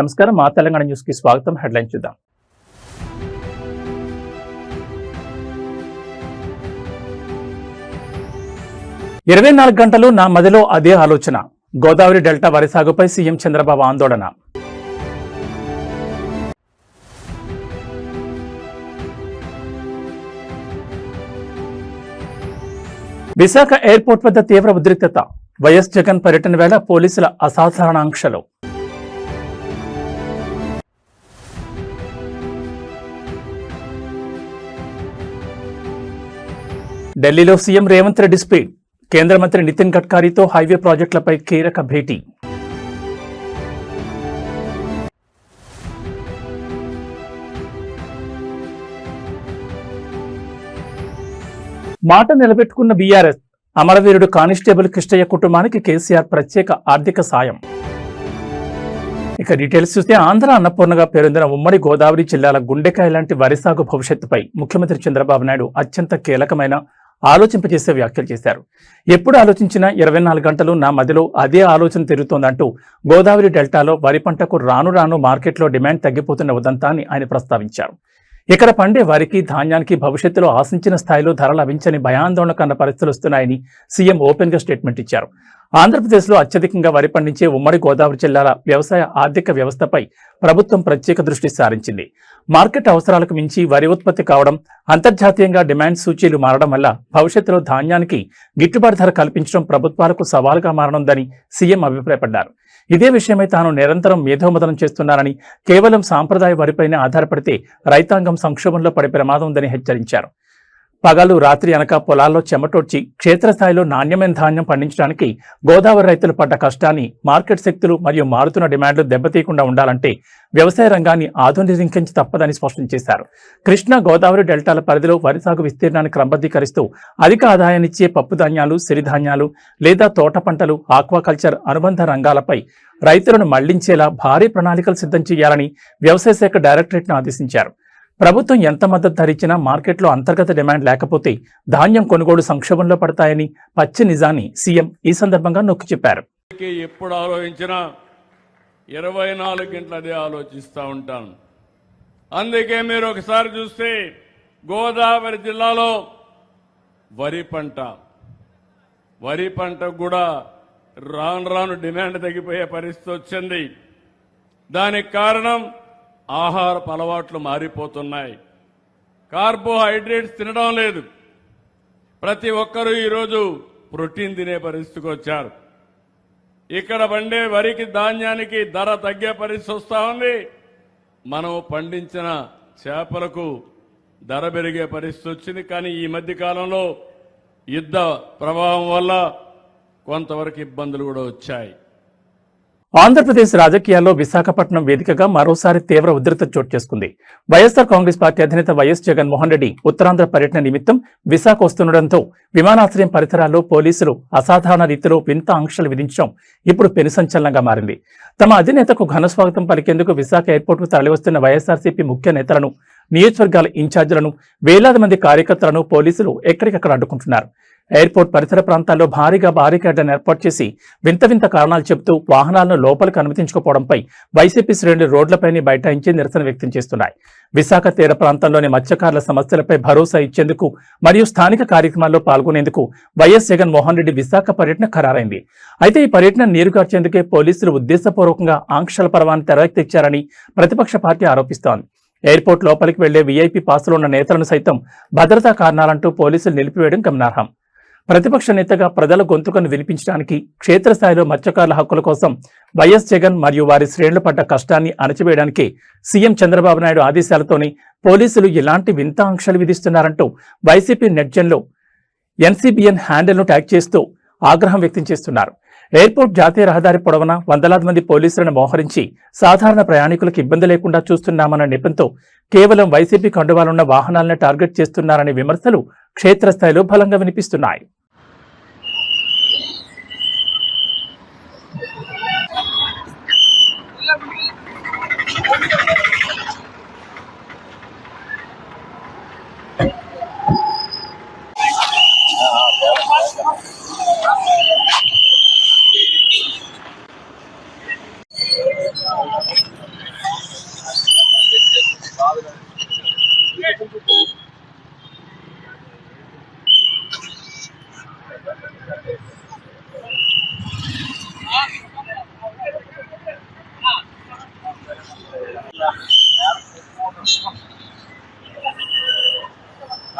నమస్కారం, మా తెలంగాణ న్యూస్ కి స్వాగతం. హెడ్లైన్ చూద్దాం. ఇరవై 24 గంటలు నా మదిలో అదే ఆలోచన. గోదావరి డెల్టా వరి సాగుపై సీఎం చంద్రబాబు ఆందోళన. విశాఖ ఎయిర్పోర్ట్ వద్ద తీవ్ర ఉద్రిక్తత. వైఎస్ జగన్ పర్యటన వేళ పోలీసుల అసాధారణ ఆంక్షలు. ఢిల్లీలో సీఎం రేవంత్ రెడ్డి స్పీడ్. కేంద్ర మంత్రి నితిన్ గడ్కరీతో హైవే ప్రాజెక్టులపై కీలక భేటీ. మాట నిలబెట్టుకున్న బీఆర్ఎస్. అమరవీరుడు కానిస్టేబుల్ కిష్టయ్య కుటుంబానికి కేసీఆర్ ప్రత్యేక ఆర్థిక సాయం. ఇక డీటెయిల్స్ చూస్తే ఆంధ్ర అన్నపూర్ణగా పేరొందిన ఉమ్మడి గోదావరి జిల్లాల గుండెకాయ లాంటి వరి సాగు భవిష్యత్తుపై ముఖ్యమంత్రి చంద్రబాబు నాయుడు అత్యంత కీలకమైన ఆలోచింపజేసే వ్యాఖ్యలు చేశారు. ఎప్పుడు ఆలోచించినా 24 గంటలు నా మదిలో అదే ఆలోచన తిరుగుతోందంటూ గోదావరి డెల్టాలో వరి పంటకు రాను రాను మార్కెట్లో డిమాండ్ తగ్గిపోతున్న ఉదంతాన్ని ఆయన ప్రస్తావించారు. ఇక్కడ పండే వరికి ధాన్యానికి భవిష్యత్తులో ఆశించిన స్థాయిలో ధర లభించని భయాందోళన కన్న పరిస్థితులు వస్తున్నాయని సీఎం ఓపెన్ గా స్టేట్మెంట్ ఇచ్చారు. ఆంధ్రప్రదేశ్లో అత్యధికంగా వరి పండించే ఉమ్మడి గోదావరి జిల్లాల వ్యవసాయ ఆర్థిక వ్యవస్థపై ప్రభుత్వం ప్రత్యేక దృష్టి సారించింది. మార్కెట్ అవసరాలకు మించి వరి ఉత్పత్తి కావడం, అంతర్జాతీయంగా డిమాండ్ సూచీలు మారడం వల్ల భవిష్యత్తులో ధాన్యానికి గిట్టుబాటు ధర కల్పించడం ప్రభుత్వాలకు సవాలుగా మారనుందని సీఎం అభిప్రాయపడ్డారు. ఇదే విషయమై తాను నిరంతరం మేధోమదనం చేస్తున్నానని, కేవలం సాంప్రదాయ వరిపైనే ఆధారపడితే రైతాంగం సంక్షోభంలో పడే ప్రమాదం ఉందని హెచ్చరించారు. పగలు రాత్రి అనక పొలాల్లో చెమటోడ్చి క్షేత్రస్థాయిలో నాణ్యమైన ధాన్యం పండించడానికి గోదావరి రైతులు పడ్డ కష్టాన్ని, మార్కెట్ శక్తులు మరియు మారుతున్న డిమాండ్లు దెబ్బతీయకుండా ఉండాలంటే వ్యవసాయ రంగాన్ని ఆధునీకరించి తప్పదని స్పష్టం చేశారు. కృష్ణా గోదావరి డెల్టాల పరిధిలో వరి సాగు విస్తీర్ణాన్ని క్రమబద్ధీకరిస్తూ అధిక ఆదాయాన్నిచ్చే పప్పు ధాన్యాలు, సిరిధాన్యాలు లేదా తోట పంటలు, ఆక్వాకల్చర్ అనుబంధ రంగాలపై రైతులను మళ్లించేలా భారీ ప్రణాళికలు సిద్ధం చేయాలని వ్యవసాయ శాఖ డైరెక్టరేట్ను ఆదేశించారు. ప్రభుత్వం ఎంత మద్దతు ధరించినా మార్కెట్లో అంతర్గత డిమాండ్ లేకపోతే ధాన్యం కొనుగోలు సంక్షోభంలో పడతాయని పచ్చి నిజాన్ని సీఎం ఈ సందర్భంగా నొక్కి చెప్పారు. ఎప్పుడు ఆలోచించినా 24 గంటలు అదే ఆలోచిస్తూ ఉంటాను. అందుకే మీరు ఒకసారి చూస్తే గోదావరి జిల్లాలో వరి పంట కూడా రాను రాను డిమాండ్ తగ్గిపోయే పరిస్థితి వచ్చింది. దానికి కారణం ఆహారపు అలవాట్లు మారిపోతున్నాయి. కార్బోహైడ్రేట్స్ తినడం లేదు. ప్రతి ఒక్కరూ ఈరోజు ప్రోటీన్ తినే పరిస్థితికి వచ్చారు. ఇక్కడ పండే వరికి, ధాన్యానికి ధర తగ్గే పరిస్థితి వస్తూ ఉంది. మనం పండించిన చేపలకు ధర పెరిగే పరిస్థితి వచ్చింది. కానీ ఈ మధ్య కాలంలో యుద్ధ ప్రభావం వల్ల కొంతవరకు ఇబ్బందులు కూడా వచ్చాయి. ఆంధ్రప్రదేశ్ రాజకీయాల్లో విశాఖపట్నం వేదికగా మరోసారి తీవ్ర ఉద్రిక్తత చోటు చేసుకుంది. వైఎస్ఆర్ కాంగ్రెస్ పార్టీ అధినేత వైఎస్ జగన్మోహన్ రెడ్డి ఉత్తరాంధ్ర పర్యటన నిమిత్తం విశాఖ వస్తుండటంతో విమానాశ్రయం పరిసరాల్లో పోలీసులు అసాధారణ రీతిలో వింత ఆంక్షలు విధించడం ఇప్పుడు పెను సంచలనంగా మారింది. తమ అధినేతకు ఘనస్వాగతం పలికేందుకు విశాఖ ఎయిర్పోర్టుకు తరలివస్తున్న వైఎస్ఆర్సీపీ ముఖ్య నేతలను, నియోజకవర్గాల ఇన్ఛార్జీలను, వేలాది మంది కార్యకర్తలను పోలీసులు ఎక్కడికక్కడ అడ్డుకుంటున్నారు. ఎయిర్పోర్ట్ పరిసర ప్రాంతాల్లో భారీగా బారికేడ్లను ఏర్పాటు చేసి వింత వింత కారణాలు చెబుతూ వాహనాలను లోపలికి అనుమతించకపోవడంపై వైసీపీ శ్రేణులు రోడ్లపైనే బైఠాయించి నిరసన వ్యక్తం చేస్తున్నాయి. విశాఖ తీర ప్రాంతంలోని మత్స్యకారుల సమస్యలపై భరోసా ఇచ్చేందుకు మరియు స్థానిక కార్యక్రమాల్లో పాల్గొనేందుకు వైఎస్ జగన్మోహన్ రెడ్డి విశాఖ పర్యటన ఖరారైంది. అయితే ఈ పర్యటన నీరుగార్చేందుకే పోలీసులు ఉద్దేశపూర్వకంగా ఆంక్షల పర్వాన్ని తెరకెక్కించారని ప్రతిపక్ష పార్టీ ఆరోపిస్తోంది. ఎయిర్పోర్ట్ లోపలికి వెళ్లే వీఐపీ పాసులు ఉన్న నేతలను సైతం భద్రతా కారణాలంటూ పోలీసులు నిలిపివేయడం గమనార్హం. ప్రతిపక్ష నేతగా ప్రజల గొంతుకను వినిపించడానికి క్షేత్రస్థాయిలో మత్స్యకారుల హక్కుల కోసం వైఎస్ జగన్ మరియు వారి శ్రేణులు పడ్డ కష్టాన్ని అణచివేయడానికి సీఎం చంద్రబాబు నాయుడు ఆదేశాలతోనే పోలీసులు ఇలాంటి వింత ఆంక్షలు విధిస్తున్నారంటూ వైసీపీ నెట్జన్లో ఎన్సీబీఎన్ హ్యాండిల్ను ట్యాగ్ చేస్తూ ఆగ్రహం వ్యక్తం చేస్తున్నారు. ఎయిర్పోర్ట్ జాతీయ రహదారి పొడవునా వందలాది మంది పోలీసులను మోహరించి సాధారణ ప్రయాణికులకు ఇబ్బంది లేకుండా చూస్తున్నామన్న నెపంతో కేవలం వైసీపీ కండువాలున్న వాహనాలను టార్గెట్ చేస్తున్నారనే విమర్శలు క్షేత్రస్థాయిలో బలంగా వినిపిస్తున్నాయి.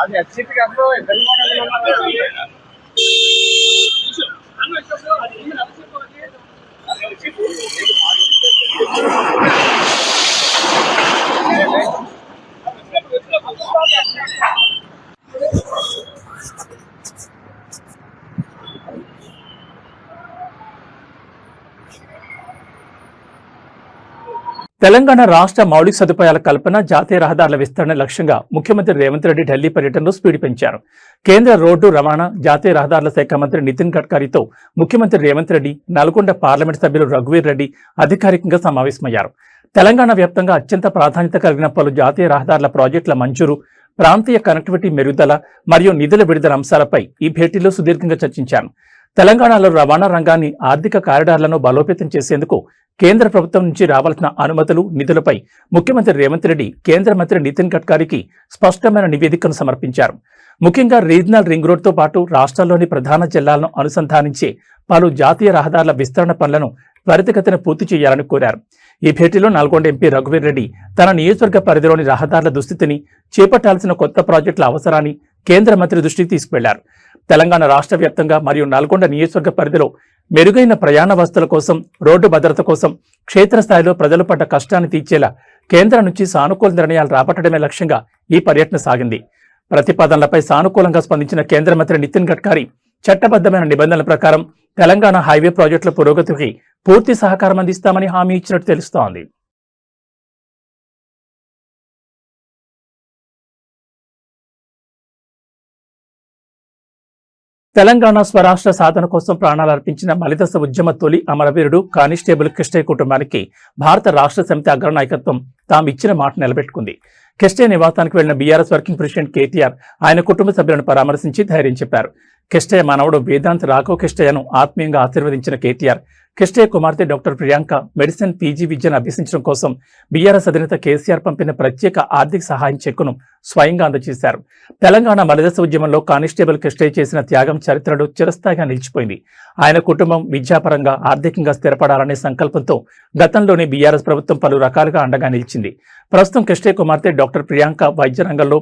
అది అచ్చిట్ కాదు ఇద్దరు తెలంగాణ రాష్ట్ర మౌలిక సదుపాయాల కల్పన, జాతీయ రహదారుల విస్తరణ లక్ష్యంగా ముఖ్యమంత్రి రేవంత్ రెడ్డి ఢిల్లీ పర్యటనలో స్పీడ్ పెంచారు. కేంద్ర రోడ్డు రవాణా, జాతీయ రహదారుల శాఖ మంత్రి నితిన్ గడ్కరీతో ముఖ్యమంత్రి రేవంత్ రెడ్డి, నల్గొండ పార్లమెంట్ సభ్యులు రఘువీర్ రెడ్డి అధికారికంగా సమావేశమయ్యారు. తెలంగాణ వ్యాప్తంగా అత్యంత ప్రాధాన్యత కలిగిన పలు జాతీయ రహదారుల ప్రాజెక్టుల మంజూరు, ప్రాంతీయ కనెక్టివిటీ మెరుగుదల మరియు నిధుల విడుదల అంశాలపై ఈ భేటీలో సుదీర్ఘంగా చర్చించారు. తెలంగాణలో రవాణా రంగాన్ని, ఆర్థిక కారిడార్లను బలోపేతం చేసేందుకు కేంద్ర ప్రభుత్వం నుంచి రావాల్సిన అనుమతులు, నిధులపై ముఖ్యమంత్రి రేవంత్ రెడ్డి కేంద్ర మంత్రి నితిన్ గడ్కరీకి స్పష్టమైన నివేదికను సమర్పించారు. ముఖ్యంగా రీజనల్ రింగ్ రోడ్తో పాటు రాష్ట్రాల్లోని ప్రధాన జిల్లాలను అనుసంధానించే పలు జాతీయ రహదారుల విస్తరణ పనులను త్వరితగతిన పూర్తి చేయాలని కోరారు. ఈ భేటీలో నల్గొండ ఎంపీ రఘువీర్ రెడ్డి తన నియోజకవర్గ పరిధిలోని రహదారుల దుస్థితిని, చేపట్టాల్సిన కొత్త ప్రాజెక్టుల అవసరాన్ని కేంద్ర మంత్రి దృష్టికి తీసుకువెళ్లారు. తెలంగాణ రాష్ట్ర వ్యాప్తంగా మరియు నల్గొండ నియోజకవర్గ పరిధిలో మెరుగైన ప్రయాణ వసతుల కోసం, రోడ్డు భద్రత కోసం క్షేత్రస్థాయిలో ప్రజలు పడ్డ కష్టాన్ని తీర్చేలా కేంద్రం నుంచి సానుకూల నిర్ణయాలు రాబట్టడమే లక్ష్యంగా ఈ పర్యటన సాగింది. ప్రతిపాదనలపై సానుకూలంగా స్పందించిన కేంద్ర మంత్రి నితిన్ గడ్కరీ చట్టబద్దమైన నిబంధనల ప్రకారం తెలంగాణ హైవే ప్రాజెక్టుల పురోగతికి పూర్తి సహకారం అందిస్తామని హామీ ఇచ్చినట్టు తెలుస్తోంది. తెలంగాణ స్వరాష్ట్ర సాధన కోసం ప్రాణాలు అర్పించిన మలిదశ ఉద్యమ తొలి అమరవీరుడు కానిస్టేబుల్ కిష్టయ్య కుటుంబానికి భారత రాష్ట్ర సమితి అగ్రనాయకత్వం తాము ఇచ్చిన మాట నిలబెట్టుకుంది. కిష్టయ్య నివాసానికి వెళ్లిన బీఆర్ఎస్ వర్కింగ్ ప్రెసిడెంట్ కేటీఆర్ ఆయన కుటుంబ సభ్యులను పరామర్శించి ధైర్యం చెప్పారు. కిష్టయ్య మనవడు వేదాంత్ రాఘవ్ కిష్టయ్యను ఆత్మీయంగా ఆశీర్వదించిన కేటీఆర్, కిష్టయ్య కుమార్తె డాక్టర్ ప్రియాంక మెడిసిన్ పీజీ విద్యను అభ్యసించడం కోసం బీఆర్ఎస్ అధినేత కేసీఆర్ పంపిన ప్రత్యేక ఆర్థిక సహాయం చెక్కును స్వయంగా అందజేశారు. తెలంగాణ మలిదశ ఉద్యమంలో కానిస్టేబుల్ కిష్టయ్య చేసిన త్యాగం చరిత్రలో చిరస్థాయిగా నిలిచిపోయింది. ఆయన కుటుంబం విద్యాపరంగా, ఆర్థికంగా స్థిరపడాలనే సంకల్పంతో గతంలోనే బీఆర్ఎస్ ప్రభుత్వం పలు రకాలుగా అండగా నిలిచింది. ప్రస్తుతం కిష్టయ్య కుమార్తె డాక్టర్ ప్రియాంక వైద్య రంగంలో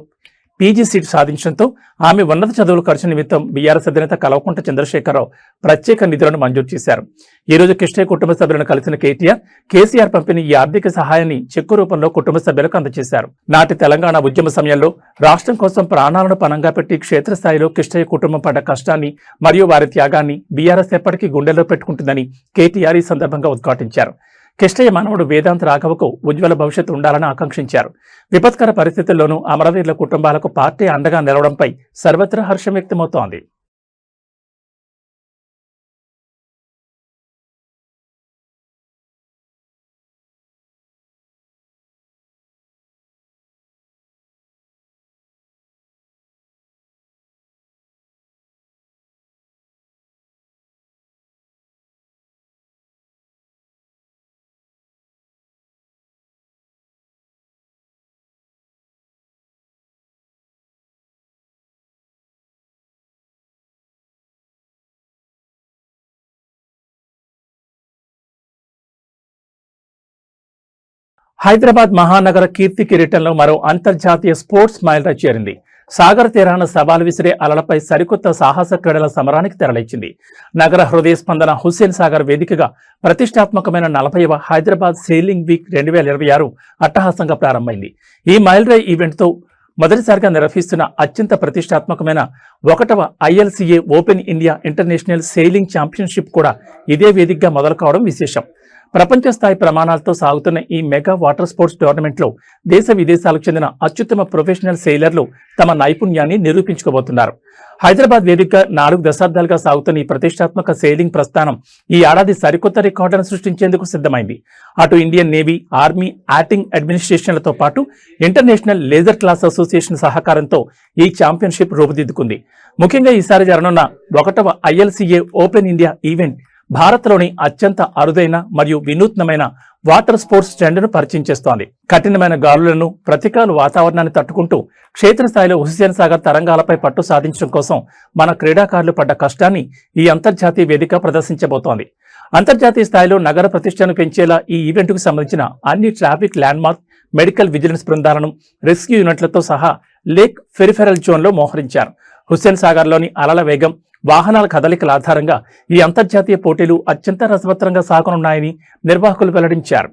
పీజీ సీటు సాధించడంతో ఆమె ఉన్నత చదువుల ఖర్చు నిమిత్తం బీఆర్ఎస్ అధినేత కల్వకుంట్ల చంద్రశేఖరరావు ప్రత్యేక నిధులను మంజూరు చేశారు. ఈ రోజు కిష్టయ్య కుటుంబ సభ్యులను కలిసిన కేసీఆర్ పంపిణీ ఈ ఆర్థిక సహాయాన్ని చెక్కు రూపంలో కుటుంబ సభ్యులకు అందజేశారు. నాటి తెలంగాణ ఉద్యమ సమయంలో రాష్ట్రం కోసం ప్రాణాలను పణంగా పెట్టి క్షేత్రస్థాయిలో కిష్టయ్య కుటుంబం పడ్డ కష్టాన్ని మరియు వారి త్యాగాన్ని బీఆర్ఎస్ ఎప్పటికీ గుండెల్లో పెట్టుకుంటుందని కేటీఆర్ ఈ సందర్భంగా ఉద్ఘాటించారు. కిష్టయ్య మనవడు వేదాంత్ రాఘవకు ఉజ్వల భవిష్యత్తు ఉండాలని ఆకాంక్షించారు. విపత్కర పరిస్థితుల్లోనూ అమరవీరుల కుటుంబాలకు పార్టీ అండగా నిలవడంపై సర్వత్రా హర్షం వ్యక్తమవుతోంది. హైదరాబాద్ మహానగర కీర్తి కిరీటంలో మరో అంతర్జాతీయ స్పోర్ట్స్ మైలురాయి చేరింది. సాగర్ తీరాన సవాలు విసిరే అలలపై సరికొత్త సాహస క్రీడల సమరానికి తెరలేచింది. నగర హృదయ స్పందన హుస్సేన్ సాగర్ వేదికగా ప్రతిష్టాత్మకమైన 40వ హైదరాబాద్ సెయిలింగ్ వీక్ 2026 అట్టహాసంగా ప్రారంభమైంది. ఈ మైలురాయి ఈవెంట్తో మొదటిసారిగా నిర్వహిస్తున్న అత్యంత ప్రతిష్టాత్మకమైన 1వ ILCA open India international sailing championship కూడా ఇదే వేదికగా మొదలు కావడం విశేషం. ప్రపంచ స్థాయి ప్రమాణాలతో సాగుతున్న ఈ మెగా వాటర్ స్పోర్ట్స్ టోర్నమెంట్లో దేశ విదేశాలకు చెందిన అత్యుత్తమ ప్రొఫెషనల్ సెయిలర్లు తమ నైపుణ్యాన్ని నిరూపించుకోబోతున్నారు. హైదరాబాద్ వేదికగా 4 దశాబ్దాలుగా సాగుతున్న ఈ ప్రతిష్టాత్మక సెయిలింగ్ ప్రస్థానం ఈ ఏడాది సరికొత్త రికార్డులను సృష్టించేందుకు సిద్ధమైంది. అటు ఇండియన్ నేవీ, ఆర్మీ, యాటింగ్ అడ్మినిస్ట్రేషన్లతో పాటు ఇంటర్నేషనల్ లేజర్ క్లాస్ అసోసియేషన్ సహకారంతో ఈ ఛాంపియన్షిప్ రూపుదిద్దుకుంది. ముఖ్యంగా ఈసారి జరగనున్న 1వ ILCA ఓపెన్ ఇండియా ఈవెంట్ భారత్లోని అత్యంత అరుదైన మరియు వినూత్నమైన వాటర్ స్పోర్ట్స్ ట్రెండ్ను పరిచయం చేస్తోంది. కఠినమైన గాలులను, ప్రతికాల వాతావరణాన్ని తట్టుకుంటూ క్షేత్రస్థాయిలో హుస్సేన్ సాగర్ తరంగాలపై పట్టు సాధించడం కోసం మన క్రీడాకారులు పడ్డ కష్టాన్ని ఈ అంతర్జాతీయ వేదిక ప్రదర్శించబోతోంది. అంతర్జాతీయ స్థాయిలో నగర ప్రతిష్టను పెంచేలా ఈ ఈవెంట్కు సంబంధించిన అన్ని ట్రాఫిక్ ల్యాండ్మార్క్, మెడికల్ విజిలెన్స్ బృందాలను, రెస్క్యూ యూనిట్లతో సహా లేక్ పెరిఫెరల్ జోన్లో మోహరించారు. హుస్సేన్ సాగర్లోని అలల వేగం, వాహనాల కదలికల ఆధారంగా ఈ అంతర్జాతీయ పోటీలు అత్యంత రసవత్తరంగా సాగనున్నాయని నిర్వాహకులు వెల్లడించారు.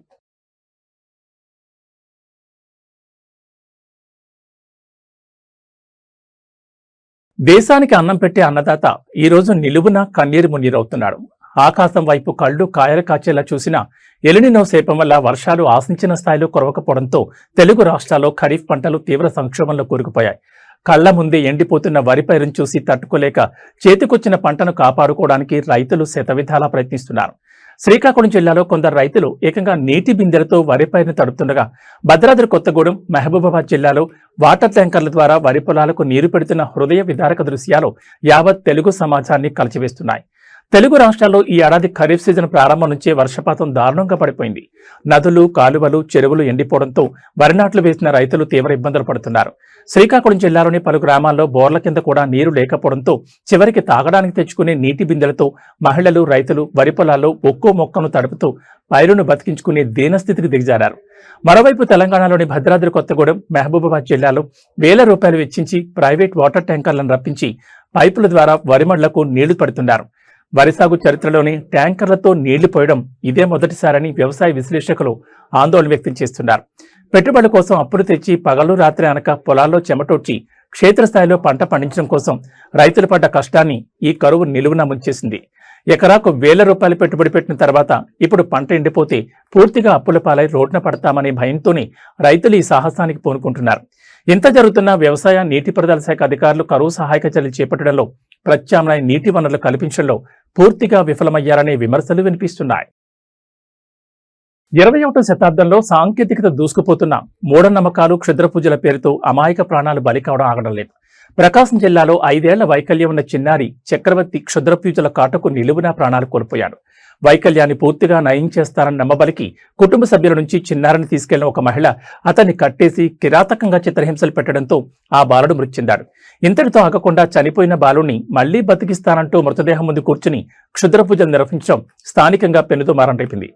దేశానికి అన్నం పెట్టే అన్నదాత ఈ రోజు నిలువున కన్నీరు మున్నీరవుతున్నాడు. ఆకాశం వైపు కళ్ళు కాయలు కాచేలా చూసిన ఎలినినో శాపం వల్ల వర్షాలు ఆశించిన స్థాయిలో కురవకపోవడంతో తెలుగు రాష్ట్రాల్లో ఖరీఫ్ పంటలు తీవ్ర సంక్షోభంలో కూరుకుపోయాయి. కళ్ల ముందే ఎండిపోతున్న వరి పైరును చూసి తట్టుకోలేక చేతికొచ్చిన పంటను కాపాడుకోవడానికి రైతులు శతవిధాలా ప్రయత్నిస్తున్నారు. శ్రీకాకుళం జిల్లాలో కొందరు రైతులు ఏకంగా నీటి బిందెలతో వరి పైరును తడుపుతుండగా, భద్రాద్రి కొత్తగూడెం, మహబూబాబాద్ జిల్లాలో వాటర్ ట్యాంకర్ల ద్వారా వరి పొలాలకు నీరు పెడుతున్న హృదయ విదారక దృశ్యాలు యావత్ తెలుగు సమాజాన్ని కలిచివేస్తున్నాయి. తెలుగు రాష్ట్రాల్లో ఈ ఏడాది ఖరీఫ్ సీజన్ ప్రారంభం నుంచే వర్షపాతం దారుణంగా పడిపోయింది. నదులు, కాలువలు, చెరువులు ఎండిపోవడంతో వరి నాట్లు వేసిన రైతులు తీవ్ర ఇబ్బందులు పడుతున్నారు. శ్రీకాకుళం జిల్లాలోని పలు గ్రామాల్లో బోర్ల కింద కూడా నీరు లేకపోవడంతో చివరికి తాగడానికి తెచ్చుకునే నీటి బిందెలతో మహిళలు, రైతులు వరి పొలాల్లో ఒక్కో మొక్కను తడుపుతూ పైరును బతికించుకునే దీనస్థితికి దిగజారారు. మరోవైపు తెలంగాణలోని భద్రాద్రి కొత్తగూడెం, మహబూబాబాద్ జిల్లాలో వేల రూపాయలు వెచ్చించి ప్రైవేట్ వాటర్ ట్యాంకర్లను రప్పించి పైపుల ద్వారా వరి మడ్లకు నీళ్లు పడుతున్నారు. వరి సాగు చరిత్రలోని ట్యాంకర్లతో నీళ్లు పోయడం ఇదే మొదటిసారని వ్యవసాయ విశ్లేషకులు ఆందోళన వ్యక్తం చేస్తున్నారు. పెట్టుబడుల కోసం అప్పులు తెచ్చి పగలు రాత్రి అనక పొలాల్లో చెమటోడ్చి క్షేత్రస్థాయిలో పంట పండించడం కోసం రైతులు పడ్డ కష్టాన్ని ఈ కరువు నిలువున ముంచేసింది. ఎకరాకు వేల రూపాయలు పెట్టుబడి పెట్టిన తర్వాత ఇప్పుడు పంట ఎండిపోతే పూర్తిగా అప్పుల పాలై రోడ్న పడతామనే భయంతోనే రైతులు ఈ సాహసానికి పూనుకుంటున్నారు. ఇంత జరుగుతున్న వ్యవసాయ నీటిపారుదల శాఖ అధికారులు కరువు సహాయక చర్యలు చేపట్టడంలో, ప్రత్యామ్నాయ నీటి వనరులు కల్పించడంలో పూర్తిగా విఫలమయ్యారనే విమర్శలు వినిపిస్తున్నాయి. 21వ శతాబ్దంలో సాంకేతికత దూసుకుపోతున్న మూఢనమ్మకాలు, క్షుద్ర పూజల పేరుతో అమాయక ప్రాణాలు బలి కావడం ఆగడం లేదు. ప్రకాశం జిల్లాలో 5 ఏళ్ల వైకల్యం ఉన్న చిన్నారి చక్రవర్తి క్షుద్ర పూజల కాటకు నిలువునా ప్రాణాలు కోల్పోయాడు. వైకల్యాన్ని పూర్తిగా నయం చేస్తారని నమ్మబలికి కుటుంబ సభ్యుల నుంచి చిన్నారిని తీసుకెళ్లిన ఒక మహిళ అతన్ని కట్టేసి కిరాతకంగా చిత్రహింసలు పెట్టడంతో ఆ బాలుడు మృతి చెందాడు. ఇంతటితో ఆగకుండా చనిపోయిన బాలుడిని మళ్లీ బతికిస్తానంటూ మృతదేహం ముందు కూర్చుని క్షుద్ర పూజలు నిర్వహించడం స్థానికంగా పెనుదుమారం రేపింది.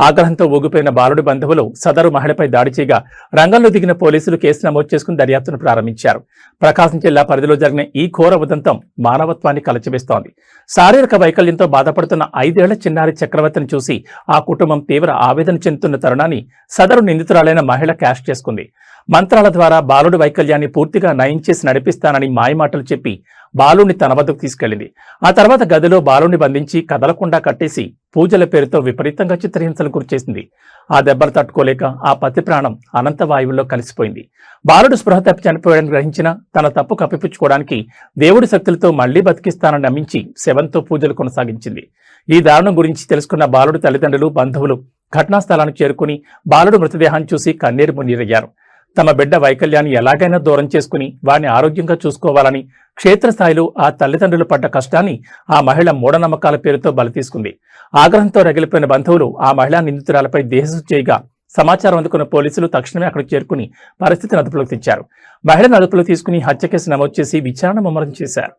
ఆగ్రహంతో ఊగిపోయిన బాలుడి బంధువులు సదరు మహిళపై దాడి చేయగా రంగంలో దిగిన పోలీసులు కేసు నమోదు చేసుకుని దర్యాప్తును ప్రారంభించారు. ప్రకాశం జిల్లా పరిధిలో జరిగిన ఈ ఘోర ఉదంతం మానవత్వాన్ని కలచివేస్తోంది. శారీరక వైకల్యంతో బాధపడుతున్న 5 ఏళ్ల చిన్నారి చక్రవర్తిని చూసి ఆ కుటుంబం తీవ్ర ఆవేదన చెందుతున్న తరుణాన్ని సదరు నిందితురాలైన మహిళ క్యాష్ చేసుకుంది. మంత్రాల ద్వారా బాలుడి వైకల్యాన్ని పూర్తిగా నయం చేసి నడిపిస్తానని మాయమాటలు చెప్పి బాలుని తన వద్దకు తీసుకెళ్లింది. ఆ తర్వాత గదిలో బాలుని బంధించి కదలకుండా కట్టేసి పూజల పేరుతో విపరీతంగా చిత్రహింసలు గురిచేసింది. ఆ దెబ్బలు తట్టుకోలేక ఆ పతి ప్రాణం అనంత వాయువుల్లో కలిసిపోయింది. బాలుడు స్పృహ తప్పి చనిపోయాడని గ్రహించిన తన తప్పు కప్పిపుచ్చుకోవడానికి దేవుడి శక్తులతో మళ్లీ బతికిస్తానని నమ్మించి శవంతో పూజలు కొనసాగించింది. ఈ దారుణం గురించి తెలుసుకున్న బాలుడు తల్లిదండ్రులు, బంధువులు ఘటనా స్థలానికి చేరుకుని బాలుడు మృతదేహాన్ని చూసి కన్నీరు మున్నీరయ్యారు. తమ బిడ్డ వైకల్యాన్ని ఎలాగైనా దూరం చేసుకుని వారిని ఆరోగ్యంగా చూసుకోవాలని క్షేత్రస్థాయిలో ఆ తల్లిదండ్రులు పడ్డ కష్టాన్ని ఆ మహిళ మూఢనమ్మకాల పేరుతో బలి తీసుకుంది. ఆగ్రహంతో రగిలిపోయిన బంధువులు ఆ మహిళా నిందితురాలపై దేహశుద్ధి చేయగా సమాచారం అందుకున్న పోలీసులు తక్షణమే అక్కడికి చేరుకుని పరిస్థితిని అదుపులోకి తెచ్చారు. మహిళను అదుపులోకి తీసుకుని హత్య కేసు నమోదు చేసి విచారణ ముమ్మరం చేశారు.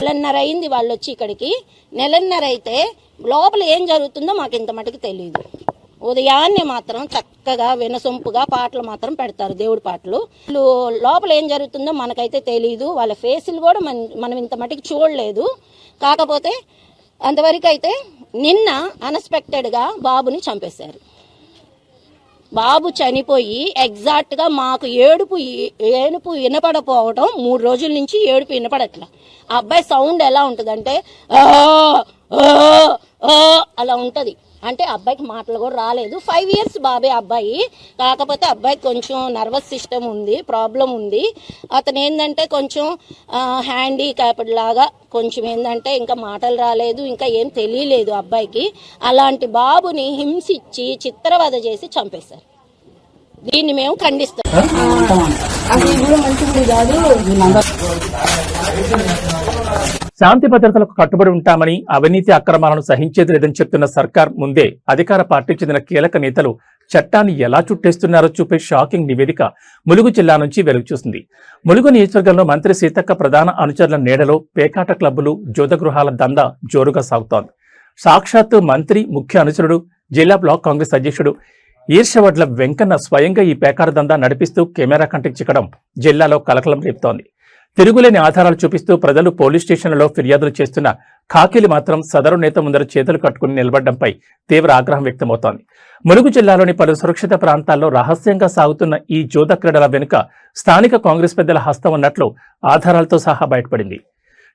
నెలన్నర అయింది వాళ్ళు వచ్చి ఇక్కడికి. నెలన్నర అయితే లోపల ఏం జరుగుతుందో మాకు ఇంత మటుకు తెలియదు. ఉదయాన్నే మాత్రం చక్కగా వినసొంపుగా పాటలు మాత్రం పెడతారు, దేవుడి పాటలు. లోపల ఏం జరుగుతుందో మనకైతే తెలియదు. వాళ్ళ ఫేసులు కూడా మనం ఇంత మటుకు చూడలేదు. కాకపోతే అంతవరకు అయితే నిన్న అన్ఎక్స్పెక్టెడ్గా బాబుని చంపేశారు. బాబు చనిపోయి ఎగ్జాక్ట్గా మాకు ఏడుపు వినపడపోవడం 3 రోజుల నుంచి ఏడుపు వినపడట్లా. ఆ అబ్బాయి సౌండ్ ఎలా ఉంటుందంటే అలా ఉంటుంది. అంటే అబ్బాయికి మాటలు కూడా రాలేదు. 5 years బాబే అబ్బాయి. కాకపోతే అబ్బాయికి కొంచెం నర్వస్ సిస్టమ్ ఉంది, ప్రాబ్లం ఉంది. అతను ఏంటంటే కొంచెం హ్యాండీక్యాప్డ్ లాగా, కొంచెం ఏంటంటే ఇంకా మాటలు రాలేదు, ఇంకా ఏం తెలియలేదు అబ్బాయికి. అలాంటి బాబుని హింసించి చిత్రవద చేసి చంపేశారు. దీన్ని మేము ఖండిస్తాం. శాంతి భద్రతలకు కట్టుబడి ఉంటామని, అవినీతి అక్రమాలను సహించేది లేదని చెప్తున్న సర్కార్ ముందే అధికార పార్టీకి చెందిన కీలక నేతలు చట్టాన్ని ఎలా చుట్టేస్తున్నారో చూపే షాకింగ్ నివేదిక ములుగు జిల్లా నుంచి వెలుగు చూసింది. ములుగు నియోజకవర్గంలో మంత్రి సీతక్క ప్రధాన అనుచరుల నీడలో పేకాట క్లబ్బులు, జోదగృహాల దందా జోరుగా సాగుతోంది. సాక్షాత్తు మంత్రి ముఖ్య అనుచరుడు, జిల్లా బ్లాక్ కాంగ్రెస్ అధ్యక్షుడు ఈర్షవడ్ల వెంకన్న స్వయంగా ఈ పేకాట దందా నడిపిస్తూ కెమెరా కంటికి చిక్కడం జిల్లాలో కలకలం రేపుతోంది. తిరుగులేని ఆధారాలు చూపిస్తూ ప్రజలు పోలీస్ స్టేషన్లలో ఫిర్యాదులు చేస్తున్న ఖాకీలు మాత్రం సదరు నేత ముందర చేతులు కట్టుకుని నిలబడడంపై తీవ్ర ఆగ్రహం వ్యక్తమవుతోంది. ములుగు జిల్లాలోని పలు సురక్షిత ప్రాంతాల్లో రహస్యంగా సాగుతున్న ఈ జోద క్రీడల వెనుక స్థానిక కాంగ్రెస్ పెద్దల హస్తం ఉన్నట్లు ఆధారాలతో సహా బయటపడింది.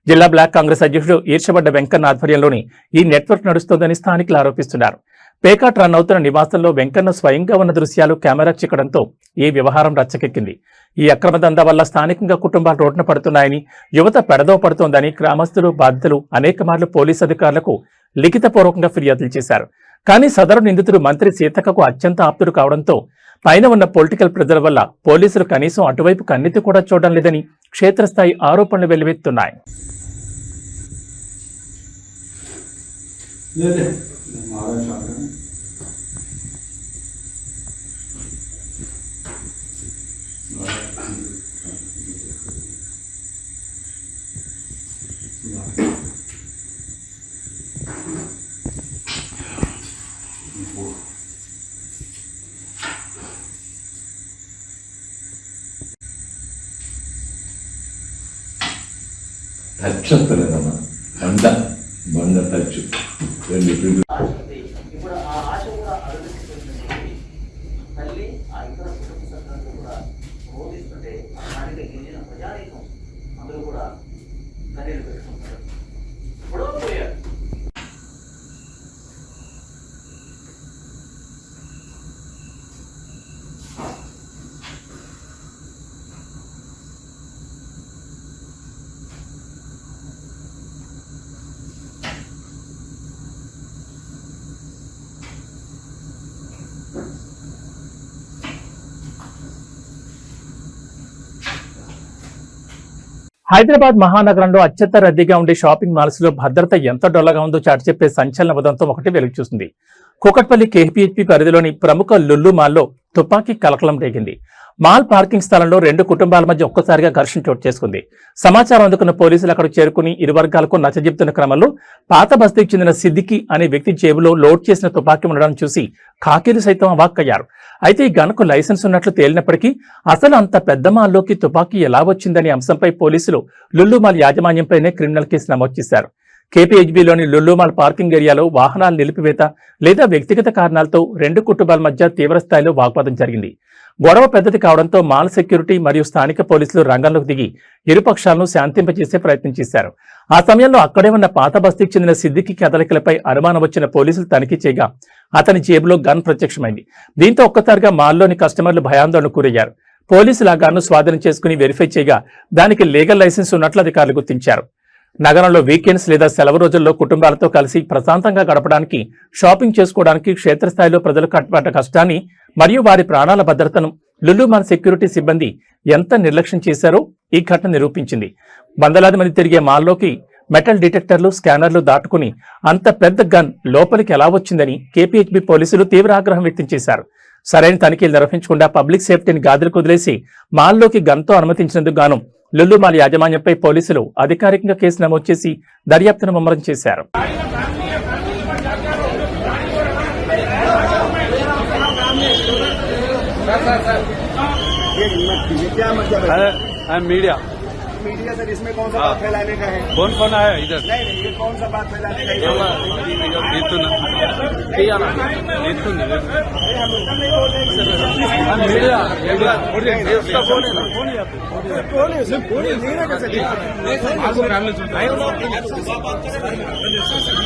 జిల్లా బ్లాక్ కాంగ్రెస్ అధ్యక్షుడు ఈర్షవడ్డ వెంకన్న ఆధ్వర్యంలోని ఈ నెట్వర్క్ నడుస్తోందని స్థానికులు ఆరోపిస్తున్నారు. పేకాట్ రన్ అవుతున్న నివాసంలో వెంకన్న స్వయంగా ఉన్న దృశ్యాలు కెమెరా చిక్కడంతో ఈ వ్యవహారం రచ్చకెక్కింది. ఈ అక్రమ దందా వల్ల స్థానికంగా కుటుంబాలు రోడ్డున పడుతున్నాయని, యువత పెడదవ పడుతోందని గ్రామస్తులు, బాధితులు అనేక మార్లు పోలీసు అధికారులకు లిఖితపూర్వకంగా ఫిర్యాదులు చేశారు. కానీ సదరు నిందితుడు మంత్రి సీతక్కకు అత్యంత ఆప్తుడు కావడంతో పైన ఉన్న పొలిటికల్ ప్రెజర్ వల్ల పోలీసులు కనీసం అటువైపు కన్నెత్తి కూడా చూడడం లేదని క్షేత్రస్థాయి ఆరోపణలు వెల్లువెత్తున్నాయి. టచ్చలేదమ్మా, బండ టచ్ రెండు ఇప్పుడు ఆ ఆశ కూడా అభివృద్ధి తల్లి ఆ ఇతర కుటుంబ సభ్యులను కూడా బోధిస్తుంటే ఆ స్థానిక గిరిజన ప్రజానీకం అందరూ కూడా కన్నీళ్ళు పెట్టుకుంటారు. ఇప్పుడు పోయారు. హైదరాబాద్ మహానగరంలో అత్యంత రద్దీగా ఉండే షాపింగ్ మాల్స్ లో భద్రత ఎంత డొల్లగా ఉందో చాటి చెప్పే సంచలన ఉదంతం ఒకటి వెలుగు చూసింది. కూకట్పల్లి కేపీహెచ్పీ పరిధిలోని ప్రముఖ లుల్లు మాల్లో తుపాకీ కలకలం రేగింది. మాల్ పార్కింగ్ స్థలంలో రెండు కుటుంబాల మధ్య ఒక్కసారిగా ఘర్షణ చోటు చేసుకుంది. సమాచారం అందుకున్న పోలీసులు అక్కడికి చేరుకుని ఇరు వర్గాలకు నచ్చజెప్తున్న క్రమంలో పాత బస్తీకి చెందిన సిద్దికి అనే వ్యక్తి జేబులో లోడ్ చేసిన తుపాకీ ఉండడం చూసి ఖాకీలు సైతం అవాక్కయ్యారు. అయితే ఈ గన్కు లైసెన్స్ ఉన్నట్లు తేలినప్పటికీ అసలు అంత పెద్ద మాల్లోకి తుపాకీ ఎలా వచ్చిందనే అంశంపై పోలీసులు లుల్లు మాల్ యాజమాన్యంపైనే క్రిమినల్ కేసు నమోదు చేశారు. కేపీహెచ్బీలోని లుల్లు మాల్ పార్కింగ్ ఏరియాలో వాహనాల నిలిపివేత లేదా వ్యక్తిగత కారణాలతో రెండు కుటుంబాల మధ్య తీవ్రస్థాయిలో వాగ్వాదం జరిగింది. గొడవ పెద్దది కావడంతో మాల్ సెక్యూరిటీ మరియు స్థానిక పోలీసులు రంగంలోకి దిగి ఇరుపక్షాలను శాంతింపజేసే ప్రయత్నం చేశారు. ఆ సమయంలో అక్కడే ఉన్న పాత బస్తీకి చెందిన సిద్దికి కదలికలపై అనుమానం వచ్చిన పోలీసులు తనిఖీ చేయగా అతని జేబులో గన్ ప్రత్యక్షమైంది. దీంతో ఒక్కసారిగా మాల్లోని కస్టమర్లు భయాందోళనకు గురయ్యారు. పోలీసులు ఆ గన్ను స్వాధీనం చేసుకుని వెరిఫై చేయగా దానికి లీగల్ లైసెన్స్ ఉన్నట్లు అధికారులు గుర్తించారు. నగరంలో వీకెండ్స్ లేదా సెలవు రోజుల్లో కుటుంబాలతో కలిసి ప్రశాంతంగా గడపడానికి, షాపింగ్ చేసుకోవడానికి క్షేత్రస్థాయిలో ప్రజలు పడ్డ కష్టాన్ని మరియు వారి ప్రాణాల భద్రతను లుల్లు మాల్ సెక్యూరిటీ సిబ్బంది ఎంత నిర్లక్ష్యం చేశారో ఈ ఘటన నిరూపించింది. వందలాది మంది తిరిగే మాల్లోకి మెటల్ డిటెక్టర్లు, స్కానర్లు దాటుకుని అంత పెద్ద గన్ లోపలికి ఎలా వచ్చిందని కేపీహెచ్బీ పోలీసులు తీవ్ర ఆగ్రహం వ్యక్తం చేశారు. సరైన తనిఖీలు నిర్వహించకుండా పబ్లిక్ సేఫ్టీని గాదిలకు వదిలేసి మాల్లోకి గన్తో అనుమతించినందుకు గాను లుల్లు మాల్ యాజమాన్యంపై పోలీసులు అధికారికంగా కేసు నమోదు చేసి దర్యాప్తును ముమ్మరం చేశారు. मीडिया मीडिया सर इसमें कौन सा बात फैलाने का है? कौन कौन आया इधर? नहीं ये कौन सा बात फैलाने का है?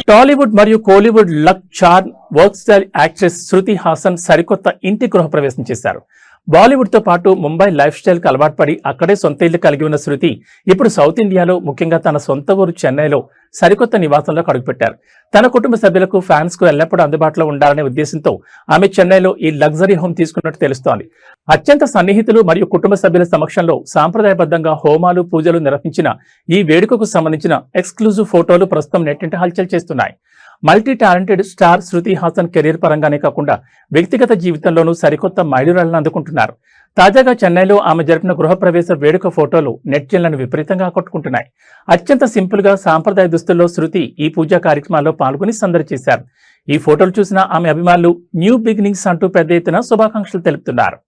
టాలీవుడ్ మరియు Kollywood luck charm work style actress Shruti Haasan సరికొత్త ఇంటి గృహ ప్రవేశం చేశారు. బాలీవుడ్ తో పాటు ముంబై లైఫ్ స్టైల్ కు అలవాటు పడి అక్కడే సొంత ఇల్లు కలిగి ఉన్న శృతి ఇప్పుడు సౌత్ ఇండియాలో ముఖ్యంగా తన సొంత ఊరు చెన్నైలో సరికొత్త నివాసంలో అడుగుపెట్టారు. తన కుటుంబ సభ్యులకు ఫ్యాన్స్ కు ఎల్లప్పుడూ అందుబాటులో ఉండాలనే ఉద్దేశంతో ఆమె చెన్నైలో ఈ లగ్జరీ హోమ్ తీసుకున్నట్టు తెలుస్తోంది. అత్యంత సన్నిహితులు మరియు కుటుంబ సభ్యుల సమక్షంలో సాంప్రదాయబద్ధంగా హోమాలు పూజలు నిర్వహించిన ఈ వేడుకకు సంబంధించిన ఎక్స్క్లూజివ్ ఫోటోలు ప్రస్తుతం నెట్టింట హల్చల్ చేస్తున్నాయి. Multi talented star Shruti Haasan career పరంగానే కాకుండా వ్యక్తిగత జీవితంలోనూ సరికొత్త మైలురాళ్లను అందుకుంటున్నారు. తాజాగా చెన్నైలో ఆమె జరిపిన గృహప్రవేశ వేడుక ఫోటోలు నెట్జన్లను విపరీతంగా ఆకట్టుకుంటున్నాయి. అత్యంత సింపుల్ గా సాంప్రదాయ దుస్తుల్లో శృతి ఈ పూజా కార్యక్రమాల్లో పాల్గొని సందడి చేశారు. ఈ ఫోటోలు చూసిన ఆమె అభిమానులు న్యూ బిగినింగ్స్ అంటూ పెద్ద ఎత్తున శుభాకాంక్షలు తెలుపుతున్నారు.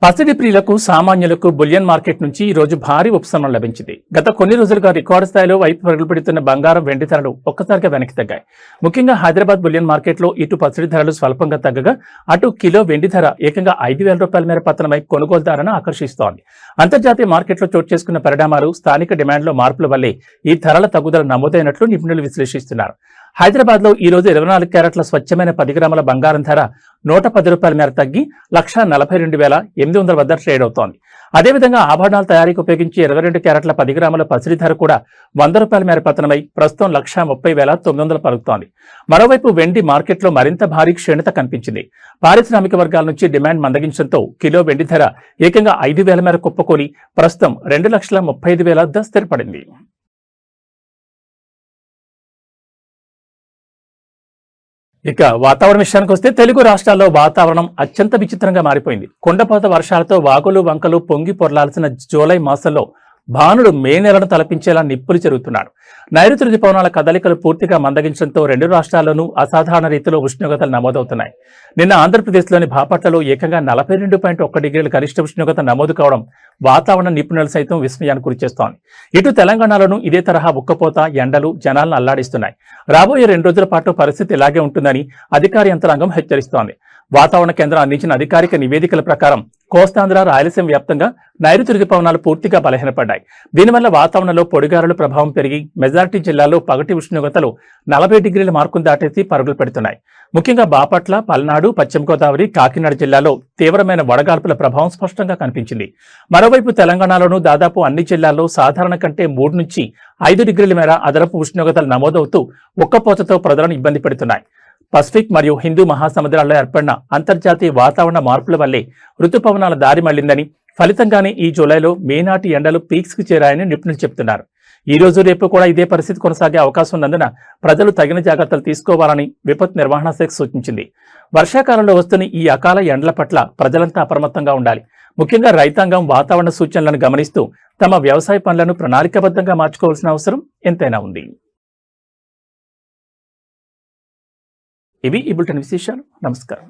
పసిడి ప్రియులకు సామాన్యులకు బులియన్ మార్కెట్ నుంచి ఈ రోజు భారీ ఉపశమనం లభించింది. గత కొన్ని రోజులుగా రికార్డు స్థాయిలో వైపు పరుగులు పెడుతున్న బంగారం వెండి ధరలు ఒక్కసారిగా వెనక్కి తగ్గాయి. ముఖ్యంగా హైదరాబాద్ బులియన్ మార్కెట్లో ఇటు పసిడి ధరలు స్వల్పంగా తగ్గగా అటు కిలో వెండి ధర ఏకంగా 5,000 రూపాయల మేర పతనమై కొనుగోలుదారులను ఆకర్షిస్తోంది. అంతర్జాతీయ మార్కెట్లో చోటు చేసుకున్న పరిణామాలు, స్థానిక డిమాండ్లో మార్పుల వల్లే ఈ ధరల తగ్గుదల నమోదైనట్లు నిపుణులు విశ్లేషిస్తున్నారు. హైదరాబాద్ లో ఈ రోజు 24 క్యారెట్ల స్వచ్ఛమైన 10 గ్రాముల బంగారం ధర 110 రూపాయల మేర తగ్గి 1,42,800 వద్ద ట్రేడ్ అవుతోంది. అదేవిధంగా ఆభరణాల తయారీకి ఉపయోగించి 22 క్యారెట్ల 10 గ్రాముల పసిడి ధర కూడా 100 రూపాయల మేర పతనమై ప్రస్తుతం 1,30,900 పలుకుతోంది. మరోవైపు వెండి మార్కెట్లో మరింత భారీ క్షీణత కనిపించింది. పారిశ్రామిక వర్గాల నుంచి డిమాండ్ మందగించడంతో కిలో వెండి ధర ఏకంగా 5,000 మేర కుప్పకూలి ప్రస్తుతం 2,35,000 వద్ద స్థిరపడింది. ఇక వాతావరణ విషయానికి వస్తే తెలుగు రాష్ట్రాల్లో వాతావరణం అత్యంత విచిత్రంగా మారిపోయింది. కుండపోత వర్షాలతో వాగులు వంకలు పొంగి పొర్లాల్సిన జూలై మాసంలో భానుడు మే నెలను తలపించేలా నిప్పులు చెరుగుతున్నాడు. నైరుతి రుతుపవనాల కదలికలు పూర్తిగా మందగించడంతో రెండు రాష్ట్రాల్లోనూ అసాధారణ రీతిలో ఉష్ణోగ్రతలు నమోదవుతున్నాయి. నిన్న ఆంధ్రప్రదేశ్లోని బాపట్లలో ఏకంగా 42.1 డిగ్రీల గరిష్ట ఉష్ణోగ్రత నమోదు కావడం వాతావరణ నిపుణులు సైతం విస్మయానికి గురిచేస్తోంది. ఇటు తెలంగాణలోనూ ఇదే తరహా ఉక్కపోత, ఎండలు జనాలను అల్లాడిస్తున్నాయి. రాబోయే 2 రోజుల పాటు పరిస్థితి ఇలాగే ఉంటుందని అధికార యంత్రాంగం హెచ్చరిస్తోంది. వాతావరణ కేంద్రం అందించిన అధికారిక నివేదికల ప్రకారం కోస్తాంధ్ర, రాయలసీమ వ్యాప్తంగా నైరుతి రుతుపవనాలు పూర్తిగా బలహీనపడ్డాయి. దీనివల్ల వాతావరణంలో పొడిగారుల ప్రభావం పెరిగి మెజారిటీ జిల్లాల్లో పగటి ఉష్ణోగ్రతలు 40 డిగ్రీల మార్కును దాటేసి పరుగులు పెడుతున్నాయి. ముఖ్యంగా బాపట్ల, పల్నాడు, పశ్చిమ గోదావరి, కాకినాడ జిల్లాలో తీవ్రమైన వడగాల్పుల ప్రభావం స్పష్టంగా కనిపించింది. మరోవైపు తెలంగాణలోనూ దాదాపు అన్ని జిల్లాల్లో సాధారణ కంటే 3 నుంచి 5 డిగ్రీల మేర అదనపు ఉష్ణోగ్రతలు నమోదవుతూ ఉక్కపోతతో ప్రజలను ఇబ్బంది పెడుతున్నాయి. పసిఫిక్ మరియు హిందూ మహాసముద్రాల్లో ఏర్పడిన అంతర్జాతీయ వాతావరణ మార్పుల వల్లే రుతుపవనాల దారి మళ్లిందని, ఫలితంగానే ఈ జూలైలో మే నాటి ఎండలు పీక్స్ కు చేరాయని నిపుణులు చెబుతున్నారు. ఈ రోజు రేపు కూడా ఇదే పరిస్థితి కొనసాగే అవకాశం ఉన్నందున ప్రజలు తగిన జాగ్రత్తలు తీసుకోవాలని విపత్తు నిర్వహణ శాఖ సూచించింది. వర్షాకాలంలో వస్తున్న ఈ అకాల ఎండల పట్ల ప్రజలంతా అప్రమత్తంగా ఉండాలి. ముఖ్యంగా రైతాంగం వాతావరణ సూచనలను గమనిస్తూ తమ వ్యవసాయ పనులను ప్రణాళికాబద్ధంగా మార్చుకోవాల్సిన అవసరం ఎంతైనా ఉంది. ఇవి ఈ బులెటిన్ విశేషాలు. నమస్కారం.